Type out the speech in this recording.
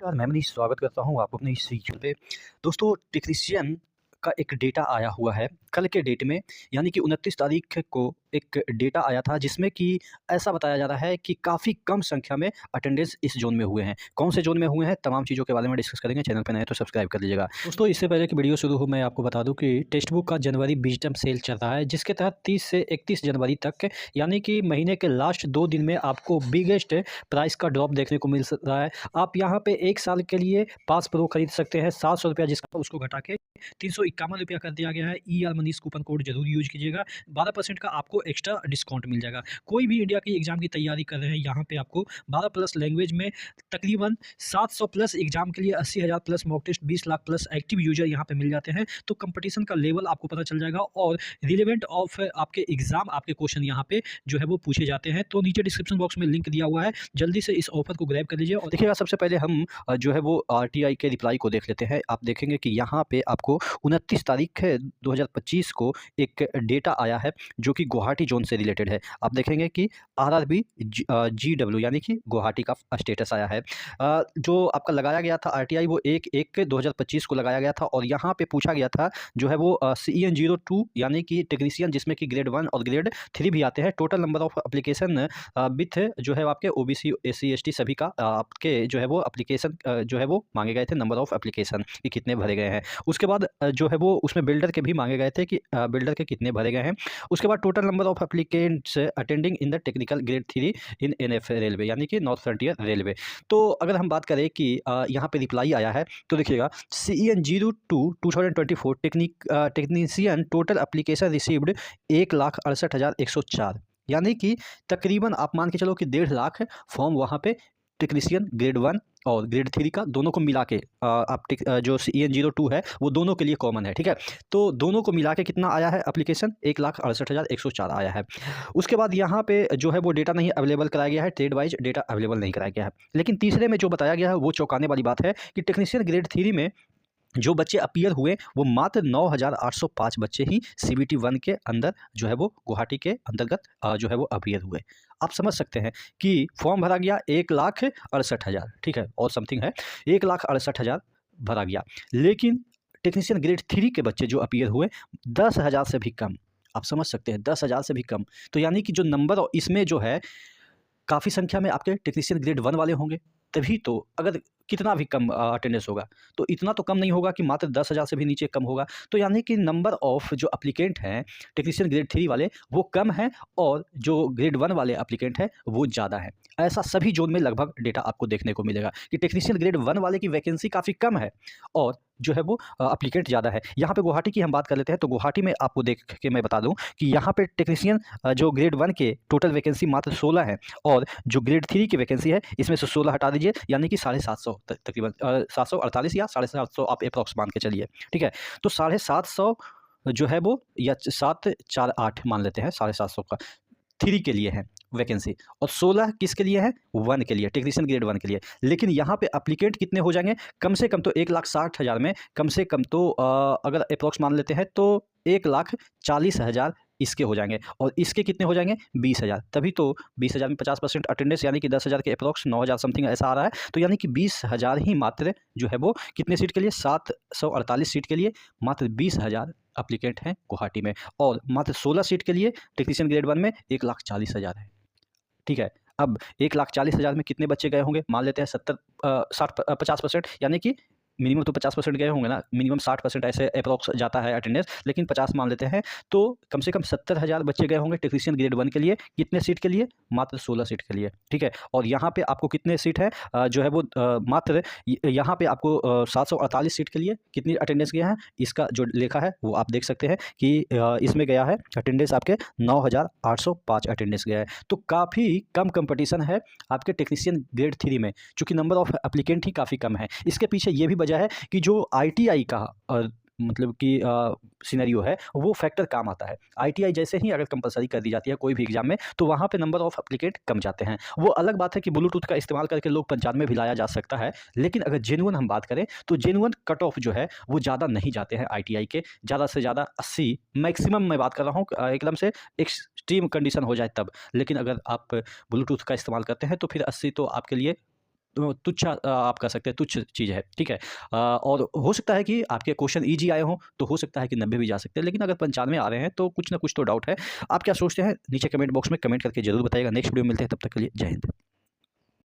नमस्कार, मैं मनीष स्वागत करता हूँ आपको अपने इस चैनल पे। दोस्तों, टेक्नीशियन का एक डेटा आया हुआ है कल के डेट में, यानी कि 29 तारीख को एक डेटा आया था जिसमें कि ऐसा बताया जा रहा है कि काफ़ी कम संख्या में अटेंडेंस इस ज़ोन में हुए हैं। कौन से ज़ोन में हुए हैं, तमाम चीज़ों के बारे में डिस्कस करेंगे। चैनल पे नए हैं तो सब्सक्राइब कर लीजिएगा। दोस्तों, इससे पहले कि वीडियो शुरू हो मैं आपको बता दूँ कि टेक्स्ट बुक का जनवरी विज़डम सेल चल रहा है, जिसके तहत 30 से 31 जनवरी तक यानी कि महीने के लास्ट 2 दिन में आपको बिगेस्ट प्राइस का ड्रॉप देखने को मिल रहा है। आप यहाँ पे 1 साल के लिए पास प्रो खरीद सकते हैं, ₹700 जिसका उसको घटा के ₹351 कर दिया गया है। ईआर मनीष कूपन कोड ज़रूर यूज़ कीजिएगा, 12% का आपको एक्स्ट्रा डिस्काउंट मिल जाएगा। कोई भी इंडिया की एग्ज़ाम की तैयारी कर रहे हैं, यहाँ पे आपको 12 प्लस लैंग्वेज में तकरीबन 700 प्लस एग्ज़ाम के लिए 80,000 plus mock test, 20 lakh plus active user यहाँ पे मिल जाते हैं। तो कंपटीशन का लेवल आपको पता चल जाएगा और रिलेवेंट ऑफ आपके एग्ज़ाम, आपके क्वेश्चन यहाँ पे जो है वो पूछे जाते हैं। तो नीचे डिस्क्रिप्शन बॉक्स में लिंक दिया हुआ है, जल्दी से इस ऑफर को ग्रैब कर लीजिए। और देखिएगा, सबसे पहले हम जो है वो आरटीआई के रिप्लाई को देख लेते हैं। आप देखेंगे कि यहाँ पे आपको 29 तारीख 2025 को एक डेटा आया है जो कि गुवाहाटी ज़ोन से रिलेटेड है। आप देखेंगे कि आरआरबी जीडब्ल्यू यानी कि गुवाहाटी का स्टेटस आया है। जो आपका लगाया गया था आरटीआई वो 1/1/2025 को लगाया गया था और यहाँ पे पूछा गया था जो है वो CEN02 यानी कि टेक्नीशियन, जिसमें कि ग्रेड 1 और ग्रेड 3 भी आते हैं। Total number of application with जो है आपके ओबीसी, एससी, एसटी सभी का आपके जो है वो एप्लीकेशन जो है वो मांगे गए थे, नंबर ऑफ एप्लीकेशन कि कितने भरे गए हैं। उसके बाद जो है वो उसमें बिल्डर के भी मांगे गए थे कि बिल्डर के कितने भरे गए हैं। उसके बाद total number of applicants attending in the technical grade 3 in NF railway यानी कि नॉर्थ फ्रंटियर रेलवे। तो अगर हम बात करें कि यहाँ पे रिप्लाई आया है तो देखिएगा, CEN02 2024 technician total application received 1,68,104 यानी कि तकरीबन आप मान के चलो कि 1.5 लाख फॉर्म वहाँ पे टेक्नीशियन ग्रेड 1 और ग्रेड 3 का दोनों को मिला के जो CEN02 है वो दोनों के लिए कॉमन है, ठीक है। तो दोनों को मिला के कितना आया है एप्लीकेशन, 1,68,104 आया है। उसके बाद यहाँ पे जो है वो डेटा नहीं अवेलेबल कराया गया है, ट्रेड वाइज डेटा अवेलेबल नहीं कराया गया है। लेकिन तीसरे में जो बताया गया है वो चौंकाने वाली बात है कि टेक्नीशियन ग्रेड 3 में जो बच्चे अपीयर हुए वो मात्र 9,805 बच्चे ही CBT 1 के अंदर जो है वो गुवाहाटी के अंतर्गत जो है वो अपीयर हुए। आप समझ सकते हैं कि फॉर्म भरा गया 1,68,000, ठीक है, और समथिंग है, 1,68,000 भरा गया। लेकिन टेक्नीशियन ग्रेड 3 के बच्चे जो अपीयर हुए 10,000 से भी कम। आप समझ सकते हैं, 10,000 से भी कम। तो यानी कि जो नंबर इसमें जो है काफ़ी संख्या में आपके टेक्नीशियन ग्रेड 1 वाले होंगे, तभी तो अगर कितना भी कम अटेंडेंस होगा, तो इतना तो कम नहीं होगा कि मात्र 10,000 से भी नीचे कम होगा। तो यानी कि नंबर ऑफ जो एप्लीकेंट हैं टेक्नीशियन ग्रेड 3 वाले वो कम हैं और जो ग्रेड 1 वाले एप्लीकेंट हैं वो ज़्यादा हैं। ऐसा सभी ज़ोन में लगभग डेटा आपको देखने को मिलेगा कि टेक्नीशियन ग्रेड 1 वाले की वैकेंसी काफ़ी कम है और जो है वो एप्लीकेंट ज़्यादा है। यहाँ पे गुवाहाटी की हम बात कर लेते हैं, तो गुवाहाटी में आपको देख के मैं बता दूँ कि यहाँ पे टेक्नीशियन जो ग्रेड 1 के टोटल वैकेंसी मात्र 16 है और जो ग्रेड 3 की वैकेंसी है इसमें से 16 हटा दीजिए, यानी कि 750 तकरीबन 748 या 750 आप अप्रॉक्स मान के चलिए, ठीक है। तो 750 जो है वो या 748 मान लेते हैं, 750 का 3 के लिए है वैकेंसी और 16 किसके लिए है, 1 के लिए, टेक्नीशियन ग्रेड 1 के लिए। लेकिन यहाँ पे एप्लीकेंट कितने हो जाएंगे, कम से कम तो 1,60,000 में कम से कम तो अगर अप्रॉक्स मान लेते हैं तो 1,40,000 इसके हो जाएंगे और इसके कितने हो जाएंगे, 20,000। तभी तो 20,000 में 50% अटेंडेंस यानी कि 10,000 के अप्रॉक्स 9,000 समथिंग ऐसा आ रहा है। तो यानी कि 20,000 ही मात्र जो है वो कितने सीट के लिए, 748 सीट के लिए मात्र 20,000 एप्लीकेंट हैं गुवाहाटी में और मात्र 16 सीट के लिए टेक्नीशियन ग्रेड 1 में 1,40,000 है, ठीक है। अब 1,40,000 में कितने बच्चे गए होंगे, मान लेते हैं 50% यानी कि मिनिमम तो 50% गए होंगे ना, मिनिमम 60% ऐसे अप्रॉक्स जाता है अटेंडेंस, लेकिन 50 मान लेते हैं तो कम से कम 70,000 बच्चे गए होंगे टेक्नीशियन ग्रेड 1 के लिए। कितने सीट के लिए, मात्र 16 सीट के लिए, ठीक है। और यहाँ पे आपको कितने सीट है जो है वो मात्र यहाँ पे आपको 748 सीट के लिए कितनी अटेंडेंस गया है, इसका जो लेखा है वो आप देख सकते हैं कि इसमें गया है अटेंडेंस आपके 9,805 अटेंडेंस गया है। तो काफ़ी कम कंपटीशन है आपके टेक्नीशियन ग्रेड 3 में, चूँकि नंबर ऑफ एप्लीकेंट ही काफ़ी कम है। इसके पीछे ये भी वजह है कि जो आईटीआई का मतलब कि सिनेरियो है वो फैक्टर काम आता है। आईटीआई जैसे ही अगर कंपलसरी कर दी जाती है कोई भी एग्जाम में तो वहाँ पे नंबर ऑफ एप्लीकेंट कम जाते हैं। वो अलग बात है कि ब्लूटूथ का इस्तेमाल करके लोग 95 भी लाया जा सकता है, लेकिन अगर जेन्युइन हम बात करें तो जेन्युइन कट ऑफ जो है वो ज़्यादा नहीं जाते हैं आईटीआई के, ज़्यादा से ज़्यादा 80 मैक्सिमम मैं बात कर रहा हूँ, एकदम से एक्सट्रीम कंडीशन हो जाए तब। लेकिन अगर आप ब्लूटूथ का इस्तेमाल करते हैं तो फिर 80 तो आपके लिए तुच्छ आप कह सकते हैं, तुच्छ चीज़ है, ठीक है। और हो सकता है कि आपके क्वेश्चन ईज़ी आए हों, तो हो सकता है कि 90 भी जा सकते हैं, लेकिन अगर 95 आ रहे हैं, तो कुछ ना कुछ तो डाउट है। आप क्या सोचते हैं? नीचे कमेंट बॉक्स में कमेंट करके ज़रूर बताइएगा। नेक्स्ट वीडियो में मिलते हैं, तब तक के लिए जय हिंद।